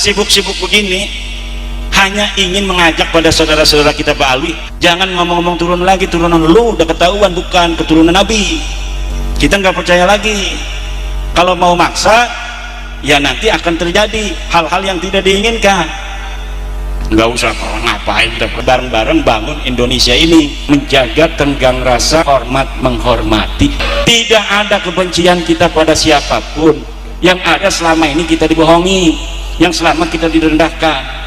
sibuk-sibuk begini hanya ingin mengajak pada saudara-saudara kita Ba'alwi, jangan ngomong-ngomong turun lagi, turunan lu udah ketahuan bukan keturunan Nabi. Kita nggak percaya lagi. Kalau mau maksa ya nanti akan terjadi hal-hal yang tidak diinginkan. Nggak usah ngapain, bareng-bareng bangun Indonesia ini, menjaga tenggang rasa hormat menghormati. Tidak ada kebencian kita pada siapapun. Yang ada selama ini kita dibohongi, yang selama kita direndahkan.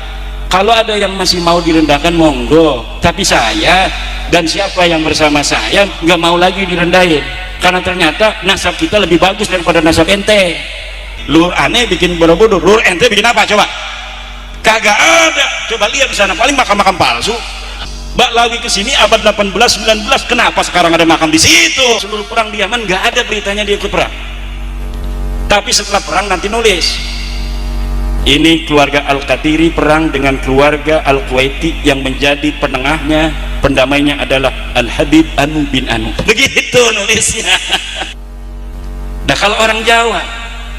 Kalau ada yang masih mau direndahkan monggo, tapi saya dan siapa yang bersama saya nggak mau lagi direndahin, karena ternyata nasab kita lebih bagus daripada nasab ente. Lur aneh bikin bodoh-bodoh, lur ente bikin apa coba? Kagak ada. Coba lihat di sana, paling makam-makam palsu. Ba'lawi kesini abad 18-19, kenapa sekarang ada makam di situ? Seluruh perang di Yaman nggak ada beritanya dia ikut perang, tapi setelah perang nanti nulis ini keluarga Al-Qatiri perang dengan keluarga Al-Kuwaiti, yang menjadi penengahnya, pendamainya adalah Al-Habib Anu bin Anu. Begitu nulisnya. Nah kalau orang Jawa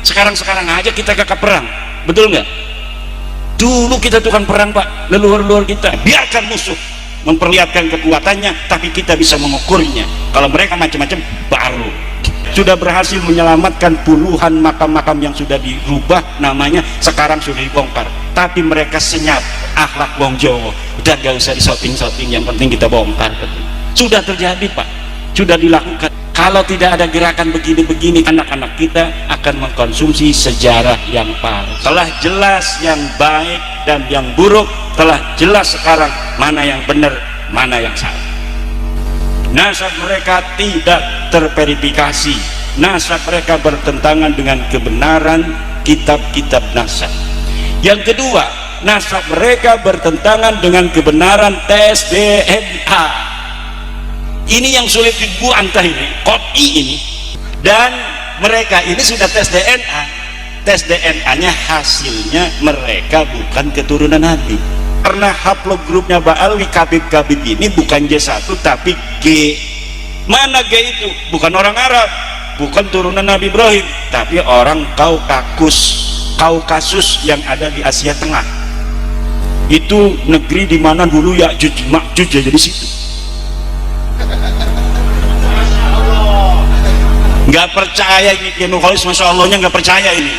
sekarang aja kita kakak perang, betul nggak? Dulu kita tukang perang Pak, leluhur-leluhur kita. Biarkan musuh memperlihatkan kekuatannya, tapi kita bisa mengukurnya. Kalau mereka macam-macam baru. Sudah berhasil menyelamatkan puluhan makam-makam yang sudah dirubah namanya, sekarang sudah dibongkar, tapi mereka senyap akhlak wong Jawa. Udah gak usah disoting-soting, yang penting kita bongkar. Sudah terjadi Pak, sudah dilakukan. Kalau tidak ada gerakan begini-begini, anak-anak kita akan mengkonsumsi sejarah yang palsu. Telah jelas yang baik dan yang buruk, telah jelas sekarang mana yang benar, mana yang salah. Nasab mereka tidak terverifikasi, nasab mereka bertentangan dengan kebenaran kitab-kitab nasab. Yang kedua, nasab mereka bertentangan dengan kebenaran tes DNA. Ini yang sulit dibantah ini, kot'i ini. Dan mereka ini sudah tes DNA, tes DNA-nya hasilnya mereka bukan keturunan Nabi. Karena haplogrupnya Ba'alwi Kabib-Kabib ini bukan J1 tapi G. Mana G itu? Bukan orang Arab, bukan turunan Nabi Ibrahim, tapi orang Kaukasus yang ada di Asia Tengah. Itu negeri di mana dulu Ya'juj Ma'juj jadi situ. Nggak percaya ini Kiai Nurholis, Masya Allahnya nggak percaya ini.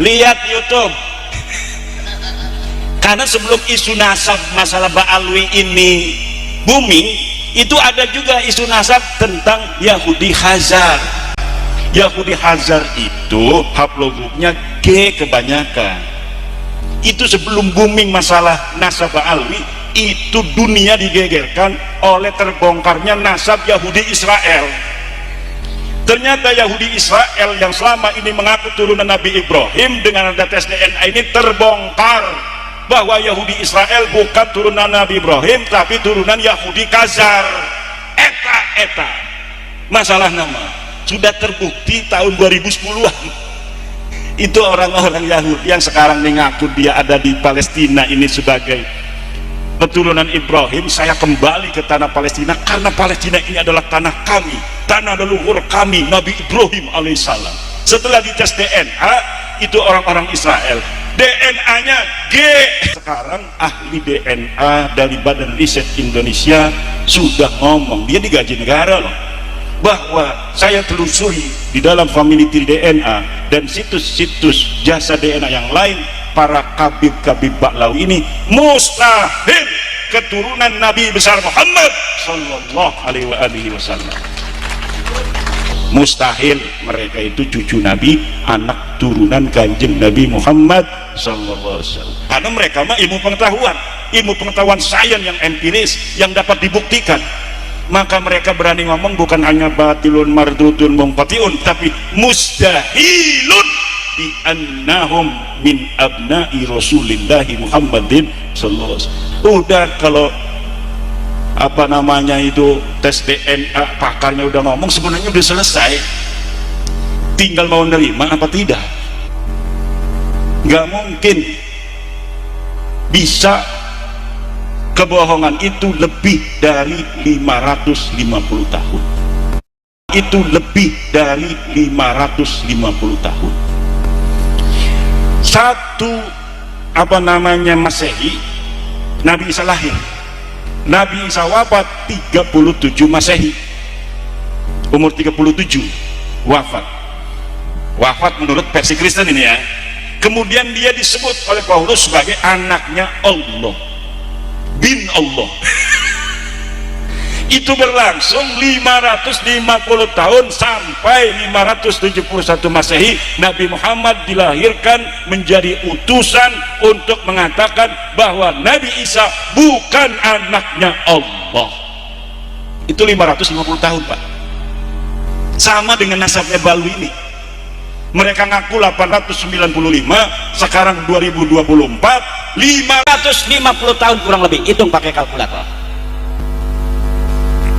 Lihat YouTube. Karena sebelum isu nasab masalah Ba'alwi ini booming, itu ada juga isu nasab tentang Yahudi Khazar. Yahudi Khazar itu haplogrupnya G kebanyakan. Itu sebelum booming masalah nasab Ba'alwi, itu dunia digegerkan oleh terbongkarnya nasab Yahudi Israel. Ternyata Yahudi Israel yang selama ini mengaku turunan Nabi Ibrahim, dengan ada tes DNA ini terbongkar bahwa Yahudi Israel bukan turunan Nabi Ibrahim tapi turunan Yahudi Khazar. Eta masalah nama sudah terbukti tahun 2010-an. Itu orang-orang Yahudi yang sekarang mengaku dia ada di Palestina ini sebagai keturunan Ibrahim. Saya kembali ke tanah Palestina karena Palestina ini adalah tanah kami, tanah leluhur kami, Nabi Ibrahim alaihissalam. Setelah dites DNA, itu orang-orang Israel, DNA-nya G. Sekarang ahli DNA dari Badan Riset Indonesia sudah ngomong, dia digaji negara loh, bahwa saya telusuri di dalam family tree DNA dan situs-situs jasa DNA yang lain, para kabib-kabib Ba'lawi ini mustahil keturunan Nabi besar Muhammad sallallahu alaihi wasallam. Mustahil mereka itu cucu Nabi, anak turunan kanjeng Nabi Muhammad sallallahu alaihi wasallam. Karena mereka mah ilmu pengetahuan sains yang empiris yang dapat dibuktikan. Maka mereka berani ngomong bukan hanya batilun mardudun mungqatiun, tapi mustahilun bi annahum min abna'i Rasulillahi Muhammadin sallallahu alaihi wasallam. Udah, kalau apa namanya itu tes DNA pakarnya udah ngomong, sebenarnya udah selesai, tinggal mau nerima apa tidak. Nggak mungkin bisa kebohongan itu lebih dari 550 tahun. Itu lebih dari 550 tahun. Satu apa namanya Masehi, Nabi Isa lahir. Nabi Isa wafat 37 Masehi, umur 37 wafat. Wafat menurut versi Kristen ini ya. Kemudian dia disebut oleh Paulus sebagai anaknya Allah, bin Allah. Itu berlangsung 550 tahun sampai 571 Masehi. Nabi Muhammad dilahirkan menjadi utusan untuk mengatakan bahwa Nabi Isa bukan anaknya Allah. Itu 550 tahun, Pak. Sama dengan nasabnya Balwi ini. Mereka ngaku 895, sekarang 2024, 550 tahun kurang lebih. Hitung pakai kalkulator.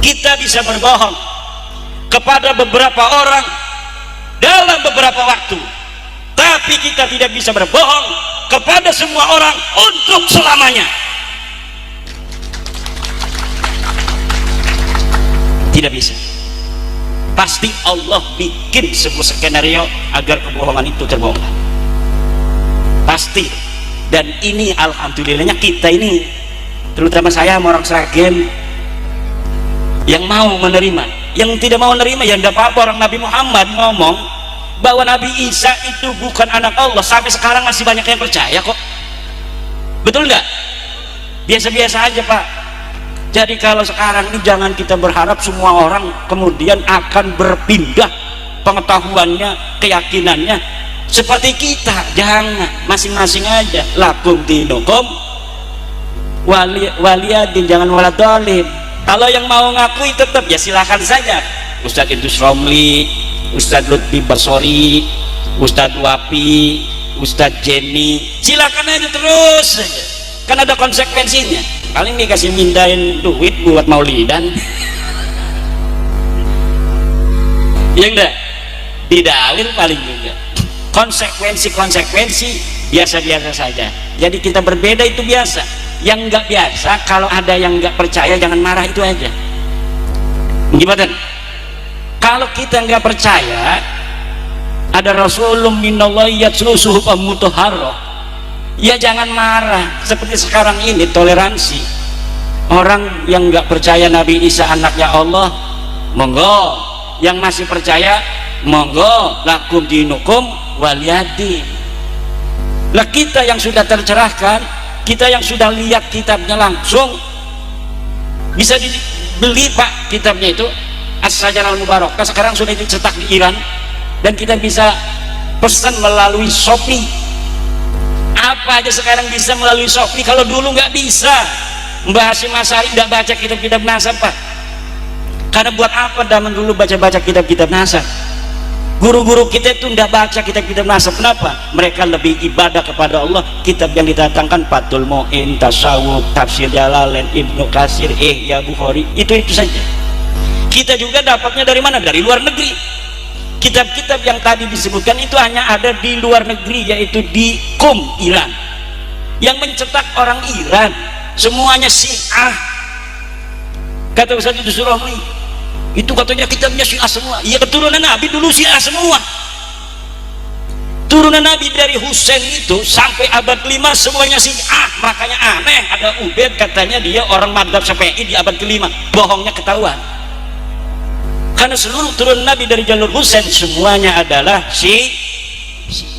Kita bisa berbohong kepada beberapa orang dalam beberapa waktu, tapi kita tidak bisa berbohong kepada semua orang untuk selamanya. Tidak bisa. Pasti Allah bikin sebuah skenario agar kebohongan itu terbongkar, pasti. Dan ini alhamdulillahnya kita ini, terutama saya sama orang Sragen, yang mau menerima. Yang tidak mau menerima ya tidak apa-apa. Orang Nabi Muhammad ngomong bahwa Nabi Isa itu bukan anak Allah, sampai sekarang masih banyak yang percaya kok. Betul nggak? Biasa-biasa aja, Pak. Jadi kalau sekarang ini jangan kita berharap semua orang kemudian akan berpindah pengetahuannya, keyakinannya seperti kita. Jangan, masing-masing aja. Lakum dinukum waliyadin, jangan waladolin. Kalau yang mau ngakui tetap ya silakan saja. Ustadz Idrus Romli, Ustadz Lutfi Basori, Ustadz Wapi, Ustadz Jenny, silakan aja terus saja. Kan ada konsekuensinya. Paling dikasih mindain duit buat maulidan. Ya enggak? Didalil paling juga. Konsekuensi biasa-biasa saja. Jadi kita berbeda itu biasa. Yang enggak biasa, kalau ada yang enggak percaya jangan marah, itu aja. Gimana? Kalau kita enggak percaya ada Rasulullah minallahi yatlusuhu mutahharah, ya jangan marah. Seperti sekarang ini toleransi. Orang yang enggak percaya Nabi Isa anaknya Allah, monggo. Yang masih percaya, monggo. Lakum dinukum waliyadin. Lah kita yang sudah tercerahkan, kita yang sudah lihat kitabnya langsung, bisa dibeli Pak kitabnya itu, As-Sajarah Al-Mubarakah. Sekarang sudah dicetak di Iran dan kita bisa pesan melalui Shopee. Apa aja sekarang bisa melalui Shopee, kalau dulu nggak bisa. Mbah Hasyim Asy'ari nggak baca kitab-kitab nasab, Pak. Karena buat apa zaman dulu baca-baca kitab-kitab nasab? Guru-guru kita itu tidak baca kitab-kitab nasab. Kenapa? Mereka lebih ibadah kepada Allah. Kitab yang didatangkan Fathul Mu'in, Tasawuf, Tafsir Jalalain, Ibnu Katsir, Ihya Bukhari, itu saja. Kita juga dapatnya dari mana? Dari luar negeri. Kitab-kitab yang tadi disebutkan itu hanya ada di luar negeri, yaitu di Qum, Iran. Yang mencetak orang Iran semuanya Syiah. Kata Ustaz Idrus Romli, itu katanya kitabnya Syiah semua. Iya, keturunan Nabi dulu Syiah semua. Turunan Nabi dari Husain itu sampai abad 5 semuanya Syiah. Makanya aneh, ada Ubaid katanya dia orang madzhab Syafi'i di abad ke-5. Bohongnya ketahuan. Karena seluruh turunan Nabi dari jalur Husain semuanya adalah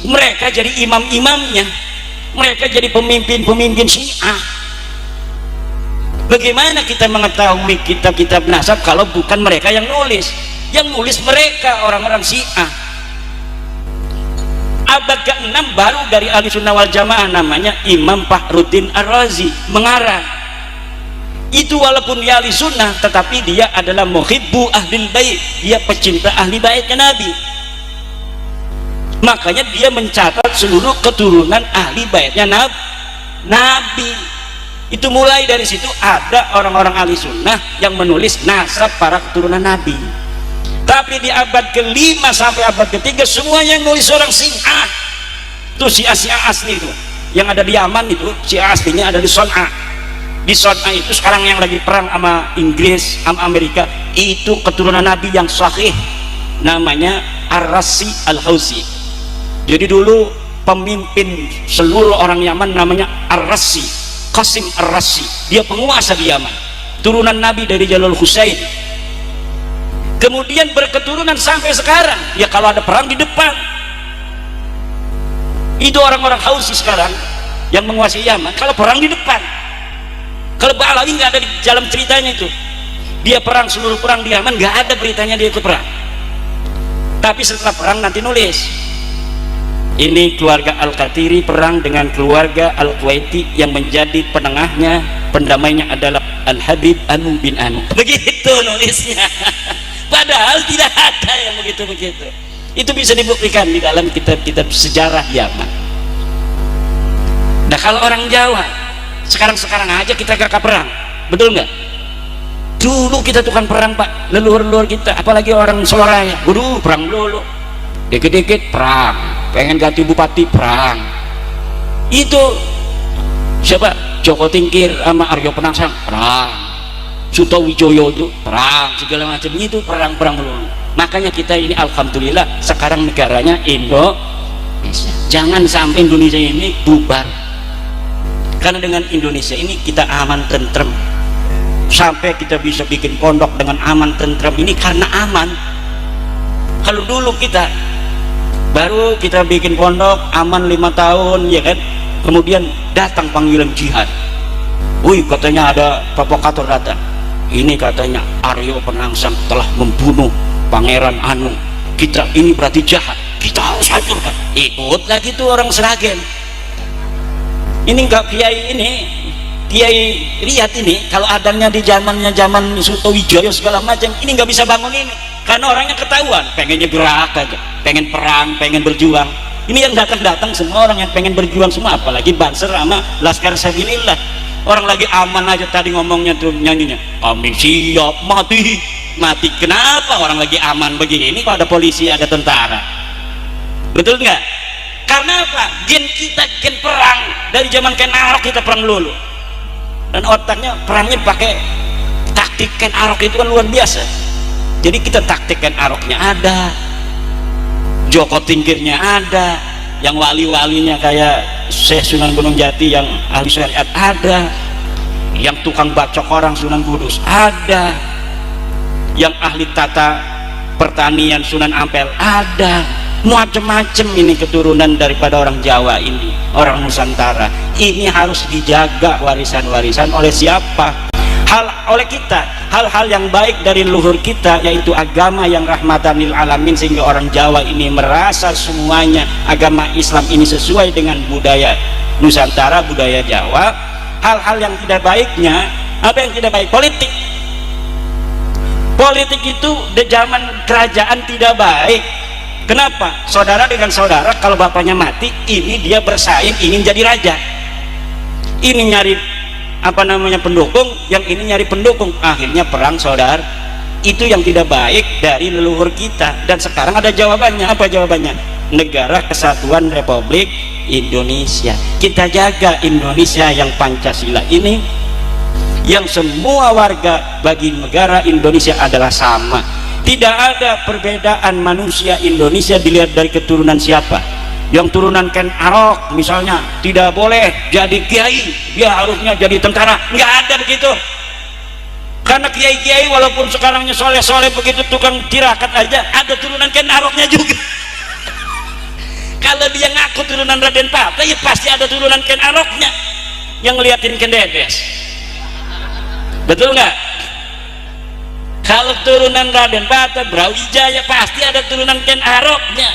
mereka jadi imam-imamnya, mereka jadi pemimpin-pemimpin Syiah. Bagaimana kita mengetahui kitab-kitab nasab kalau bukan mereka yang nulis? Yang nulis mereka orang-orang Syiah. Abad ke-6 baru dari Ahli Sunnah wal Jamaah, namanya Imam Fakhruddin Ar-Razi mengarang. Itu walaupun dia Ahli Sunnah, tetapi dia adalah muhibbu ahlil bait, dia pecinta ahli baitnya Nabi. Makanya dia mencatat seluruh keturunan ahli baitnya Nabi. Itu mulai dari situ ada orang-orang ahli sunnah yang menulis nasab para keturunan Nabi. Tapi di abad ke-5 sampai abad ke-3 semuanya yang nulis orang Syiah. Itu Syiah asli itu, yang ada di Yaman itu Syiah aslinya ada di Son'a. Di Son'a itu sekarang yang lagi perang sama Inggris, sama Amerika, itu keturunan Nabi yang sahih, namanya Ar-Rasi Al-Hausi. Jadi dulu pemimpin seluruh orang Yaman namanya Ar-Rasi, Qasim Ar-Rasi. Dia penguasa di Yaman, turunan Nabi dari Jalal Husain, kemudian berketurunan sampai sekarang. Ya kalau ada perang di depan, itu orang-orang Hausi sekarang yang menguasai Yaman, kalau perang di depan. Kalau Ba'alawi nggak ada di dalam ceritanya itu. Dia perang, seluruh perang di Yaman nggak ada beritanya dia ikut perang. Tapi setelah perang nanti nulis, ini keluarga Al-Qatiri perang dengan keluarga Al-Kuwaiti, yang menjadi penengahnya, pendamainya adalah Al-Habib Anu bin Anu. Begitu nulisnya. Padahal tidak ada yang begitu-begitu. Itu bisa dibuktikan di dalam kitab-kitab sejarah Yaman. Nah kalau orang Jawa sekarang aja kita gak perang, betul nggak? Dulu kita tukang perang Pak, leluhur-leluhur kita, apalagi orang Soloraya, waduh perang dulu, dikit-dikit perang, pengen ganti bupati perang. Itu siapa? Joko Tingkir sama Aryo Penangsang perang, Suto Wijoyo itu perang, segala macam itu perang-perang dulu. Makanya kita ini alhamdulillah sekarang negaranya Indonesia. Jangan sampai Indonesia ini bubar, karena dengan Indonesia ini kita aman tentrem. Sampai kita bisa bikin pondok dengan aman tentrem ini karena aman. Kalau dulu kita baru kita bikin pondok aman 5 tahun ya kan, kemudian datang panggilan jihad. Wih katanya ada provokator datang, ini katanya Aryo Penangsang telah membunuh Pangeran Anu, kita ini berarti jahat, kita harus hancurkan. Ikut lagi tuh orang Seragen. Ini enggak kiai ini, Kiai Riyad ini kalau adanya di zaman Suto Wijoyo segala macam, ini nggak bisa bangun ini karena orangnya ketahuan pengennya gerak aja, pengen perang, pengen berjuang. Ini yang datang semua orang yang pengen berjuang semua, apalagi Banser sama Laskar Sabilillah. Orang lagi aman aja tadi ngomongnya tuh nyanyinya, kami siap mati. Kenapa orang lagi aman begini kok ada polisi, ada tentara? Betul nggak? Karena apa? Gen kita gen perang dari zaman Ken Arok, kita perang dulu. Dan otaknya perangnya pakai taktik Ken Arok, itu kan luar biasa. Jadi kita taktik Ken Aroknya ada, Joko Tingkirnya ada, yang wali-walinya kayak Syekh Sunan Gunung Jati yang ahli syariat ada, yang tukang bacok orang Sunan Kudus ada, yang ahli tata pertanian Sunan Ampel ada. Macam-macam ini keturunan daripada orang Jawa ini, orang Nusantara. Ini harus dijaga warisan-warisan oleh siapa? Oleh kita. Hal-hal yang baik dari leluhur kita, yaitu agama yang rahmatan lil alamin, sehingga orang Jawa ini merasa semuanya agama Islam ini sesuai dengan budaya Nusantara, budaya Jawa. Hal-hal yang tidak baiknya, apa yang tidak baik? Politik itu di zaman kerajaan tidak baik. Kenapa? Saudara dengan saudara, kalau bapaknya mati, ini dia bersaing ingin jadi raja, ini nyari pendukung, yang ini nyari pendukung, akhirnya perang saudara. Itu yang tidak baik dari leluhur kita. Dan sekarang ada jawabannya. Apa jawabannya? Negara Kesatuan Republik Indonesia. Kita jaga Indonesia yang Pancasila ini, yang semua warga bagi negara Indonesia adalah sama. Tidak ada perbedaan manusia Indonesia dilihat dari keturunan siapa. Yang turunan Ken Arok misalnya tidak boleh jadi kiai, dia harusnya jadi tentara. Nggak ada begitu. Karena kiai-kiai walaupun sekarangnya soleh-soleh begitu tukang tirakat aja, ada turunan Ken Aroknya juga. Kalau dia ngaku turunan Raden Pata, ya pasti ada turunan Ken Aroknya yang ngeliatin Ken Dedes. Betul nggak? Kalau turunan Raden Pata, Brawijaya, pasti ada turunan Ken Aroknya.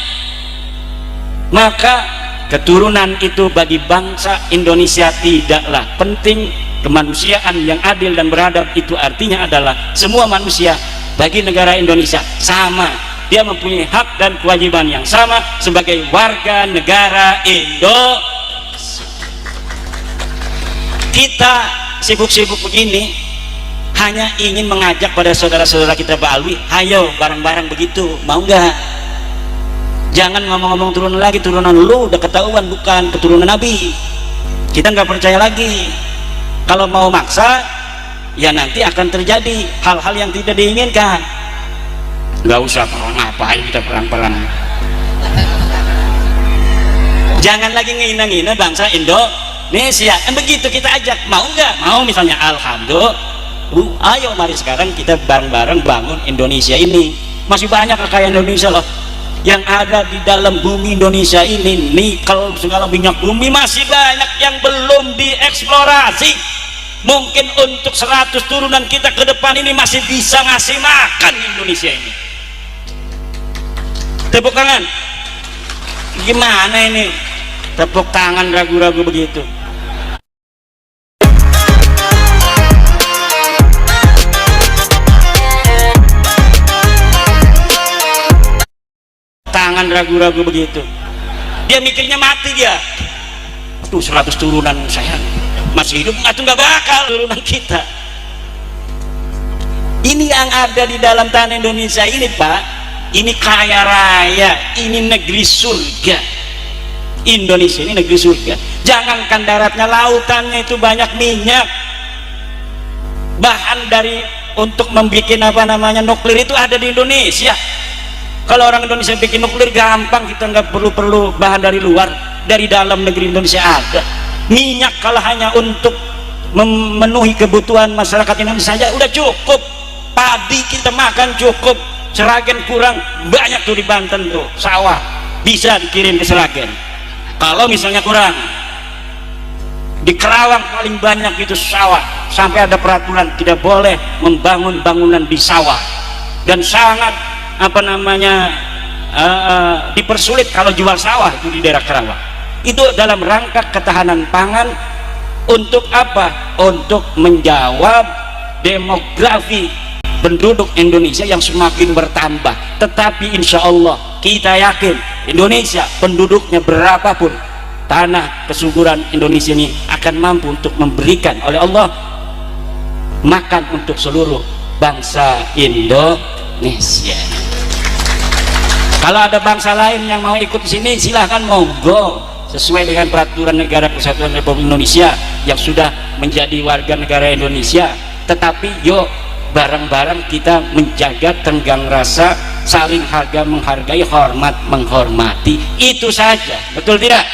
Maka keturunan itu bagi bangsa Indonesia tidaklah penting. Kemanusiaan yang adil dan beradab itu artinya adalah semua manusia bagi negara Indonesia sama. Dia mempunyai hak dan kewajiban yang sama sebagai warga negara Indonesia. Kita sibuk-sibuk begini hanya ingin mengajak pada saudara-saudara kita Ba'alwi, ayo bareng-bareng begitu, mau nggak? Jangan ngomong-ngomong turunan lagi, turunan lu udah ketahuan bukan keturunan Nabi. Kita nggak percaya lagi. Kalau mau maksa, ya nanti akan terjadi hal-hal yang tidak diinginkan. Nggak usah perang, ngapain kita perang-perang? Jangan lagi ngina-ngina bangsa Indonesia. Begitu kita ajak, mau nggak? Mau misalnya, alhamdulillah. Ayo mari sekarang kita bareng-bareng bangun Indonesia ini. Masih banyak kekayaan Indonesia loh yang ada di dalam bumi Indonesia ini. Nikel, segala minyak bumi masih banyak yang belum dieksplorasi. Mungkin untuk 100 turunan kita ke depan ini masih bisa ngasih makan Indonesia ini. Tepuk tangan. Gimana ini? Tepuk tangan ragu-ragu begitu. Tangan ragu-ragu begitu. Dia mikirnya mati dia. Tuh 100 turunan saya masih hidup, itu nggak bakal turunan kita. Ini yang ada di dalam tanah Indonesia ini, Pak. Ini kaya raya, ini negeri surga. Indonesia ini negeri surga. Jangankan daratnya, lautannya itu banyak minyak. Bahan dari untuk membuat nuklir itu ada di Indonesia. Kalau orang Indonesia bikin nuklir gampang, kita nggak perlu bahan dari luar, dari dalam negeri Indonesia ada. Minyak kalau hanya untuk memenuhi kebutuhan masyarakat Indonesia saja udah cukup. Padi kita makan cukup. Seragen kurang, banyak tuh di Banten tuh sawah, bisa dikirim ke Seragen. Kalau misalnya kurang, di Kerawang paling banyak itu sawah, sampai ada peraturan tidak boleh membangun bangunan di sawah, dan sangat dipersulit kalau jual sawah itu di daerah Kerawang. Itu dalam rangka ketahanan pangan. Untuk apa? Untuk menjawab demografi penduduk Indonesia yang semakin bertambah. Tetapi insya Allah kita yakin Indonesia penduduknya berapapun, tanah kesuburan Indonesia ini akan mampu untuk memberikan oleh Allah makan untuk seluruh bangsa Indonesia. Kalau ada bangsa lain yang mau ikut sini, silahkan, monggo, sesuai dengan peraturan Negara Kesatuan Republik Indonesia yang sudah menjadi warga negara Indonesia. Tetapi yuk bareng-bareng kita menjaga tenggang rasa, saling harga menghargai, hormat menghormati. Itu saja, betul tidak?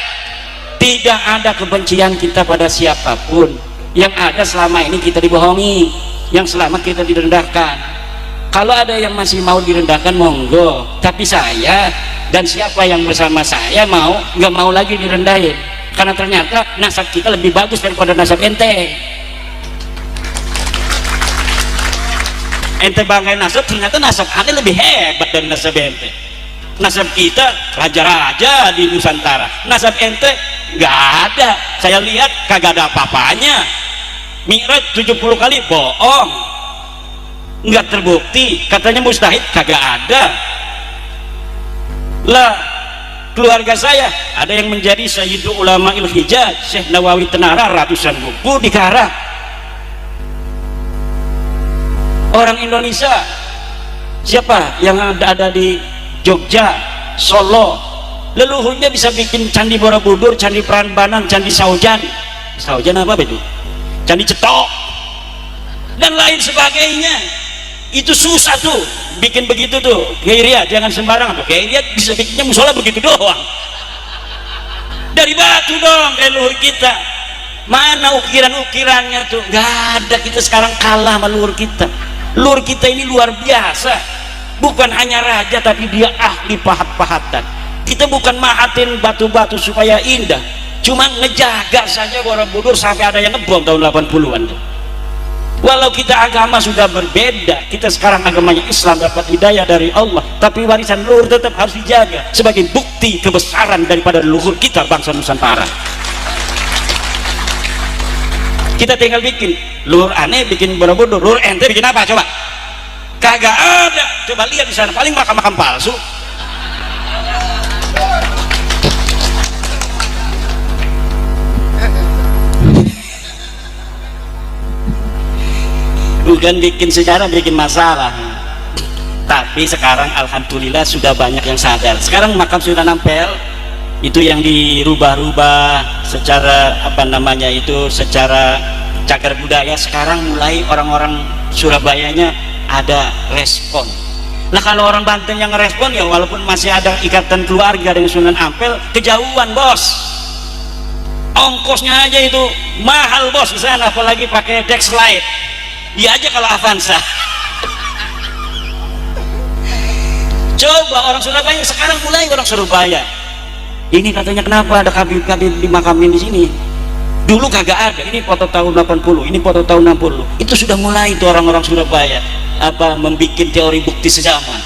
Tidak ada kebencian kita pada siapapun. Yang ada selama ini kita dibohongi, yang selama kita direndahkan. Kalau ada yang masih mau direndahkan, monggo. Tapi saya dan siapa yang bersama saya nggak mau lagi direndahin, karena ternyata nasab kita lebih bagus daripada nasab ente. Ente banggain nasab, ternyata nasab ane lebih hebat dari nasab ente. Nasab kita raja-raja di Nusantara, nasab ente nggak ada. Saya lihat kagak ada apa-apanya. Mi'raj 70 kali bohong, nggak terbukti. Katanya mustahil, kagak ada lah. Keluarga saya ada yang menjadi Sayyidu Ulama Hijaz, Syekh Nawawi Tenara, ratusan buku dikarang. Orang Indonesia siapa yang ada di Jogja, Solo, leluhurnya bisa bikin Candi Borobudur, Candi Prambanan, Candi Saujan apa itu, Candi Cetok dan lain sebagainya. Itu susah tuh bikin begitu tuh. Gairiyah jangan sembarangan tuh. Gairiyah bisa bikinnya musola begitu doang, dari batu dong leluhur kita. Mana ukiran-ukirannya tuh? Gak ada. Kita sekarang kalah sama leluhur kita. Leluhur kita ini luar biasa, bukan hanya raja tapi dia ahli pahat-pahatan. Kita bukan mahatin batu-batu supaya indah, cuma ngejaga saja Borobudur sampai ada yang ngebom tahun 80-an tuh. Walau kita agama sudah berbeda, kita sekarang agamanya Islam, dapat hidayah dari Allah, tapi warisan leluhur tetap harus dijaga sebagai bukti kebesaran daripada leluhur kita bangsa Nusantara. Kita tinggal bikin, leluhur aneh bikin Borobudur, leluhur ente bikin apa coba? Kagak ada. Coba lihat di sana, paling makam-makam palsu. Bukan bikin sejarah, bikin masalah. Tapi sekarang alhamdulillah sudah banyak yang sadar. Sekarang makam sudah nampel, itu yang dirubah-rubah secara secara cagar budaya. Sekarang mulai orang-orang Surabayanya ada respon, Lah kalau orang Banten yang ngerespon ya walaupun masih ada ikatan keluarga dengan Sunan Ampel, kejauhan bos, ongkosnya aja itu mahal bos di sana, apalagi pakai Dexlite. Iya aja kalau Avanza. Coba orang Surabaya sekarang, mulai orang Surabaya ini katanya kenapa ada kabin-kabin dimakamin di sini. Dulu kagak ada. Ini foto tahun 80, ini foto tahun 60. Itu sudah mulai itu orang-orang Surabaya membuat teori bukti sejaman.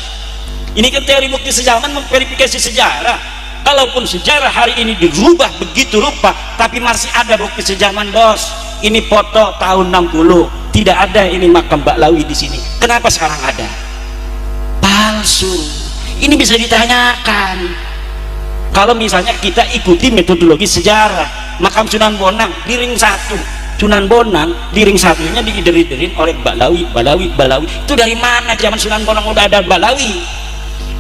Ini kan teori bukti sejaman, memverifikasi sejarah. Kalaupun sejarah hari ini dirubah begitu rupa, tapi masih ada bukti sejaman bos. Ini foto tahun 60, tidak ada ini makam Mbak Lawi di sini. Kenapa sekarang ada? Palsu. Ini bisa ditanyakan. Kalau misalnya kita ikuti metodologi sejarah, makam Sunan Bonang di ring 1, Sunan Bonang di ring satunya diider-iderin oleh Balawi. Itu dari mana zaman Sunan Bonang udah ada Balawi?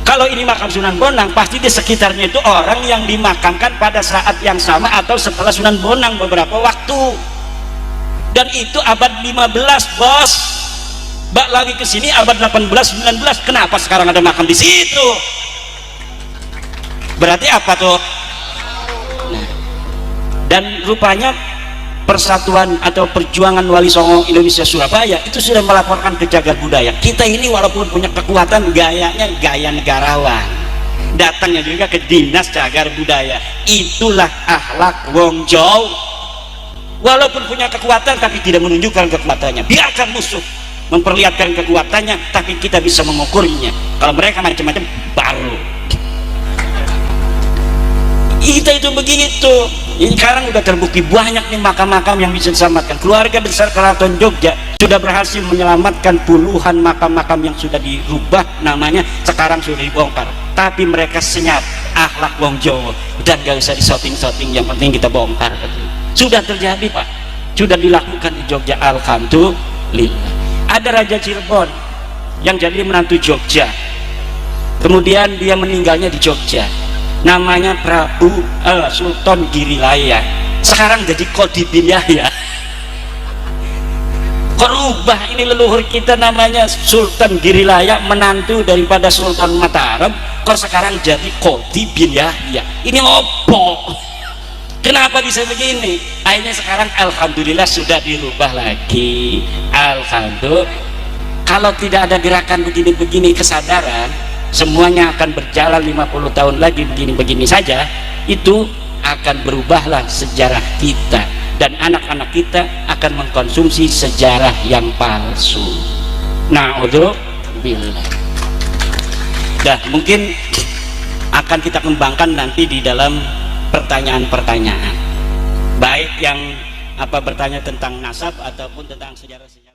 Kalau ini makam Sunan Bonang, pasti di sekitarnya itu orang yang dimakamkan pada saat yang sama atau setelah Sunan Bonang beberapa waktu. Dan itu abad 15 bos. Mbak Lawi kesini abad 18-19, kenapa sekarang ada makam di situ? Berarti apa tuh? Nah, dan rupanya persatuan atau perjuangan Wali Songo Indonesia Surabaya itu sudah melaporkan ke Cagar Budaya. Kita ini walaupun punya kekuatan, gayanya gaya negarawan, datangnya juga ke Dinas Cagar Budaya. Itulah akhlak wong Jawa. Walaupun punya kekuatan tapi tidak menunjukkan kekuatannya, biarkan musuh memperlihatkan kekuatannya, tapi kita bisa mengukurnya. Kalau mereka macam-macam baru kita itu begitu. Ini sekarang udah terbukti banyak nih makam-makam yang bisa diselamatkan. Keluarga besar Keraton Jogja sudah berhasil menyelamatkan puluhan makam-makam yang sudah dirubah namanya, sekarang sudah dibongkar. Tapi mereka senyap akhlak wong Jawa dan gak usah disoting-soting, yang penting kita bongkar. Sudah terjadi Pak, sudah dilakukan di Jogja, alhamdulillah. Ada Raja Cirebon yang jadi menantu Jogja, kemudian dia meninggalnya di Jogja, namanya Prabu Sultan Girilaya, sekarang jadi Qodibiyahya. Kok rubah ini leluhur kita namanya Sultan Girilaya, menantu daripada Sultan Mataram, kok sekarang jadi Qodibiyahya. Ini opo? Kenapa bisa begini? Akhirnya sekarang alhamdulillah sudah dirubah lagi. Alhamdulillah. Kalau tidak ada gerakan begini-begini, kesadaran, semuanya akan berjalan 50 tahun lagi begini-begini saja, itu akan berubahlah sejarah kita, dan anak-anak kita akan mengkonsumsi sejarah yang palsu. Na'udzubillah. Dah, mungkin akan kita kembangkan nanti di dalam pertanyaan-pertanyaan, baik yang bertanya tentang nasab ataupun tentang sejarah-sejarah.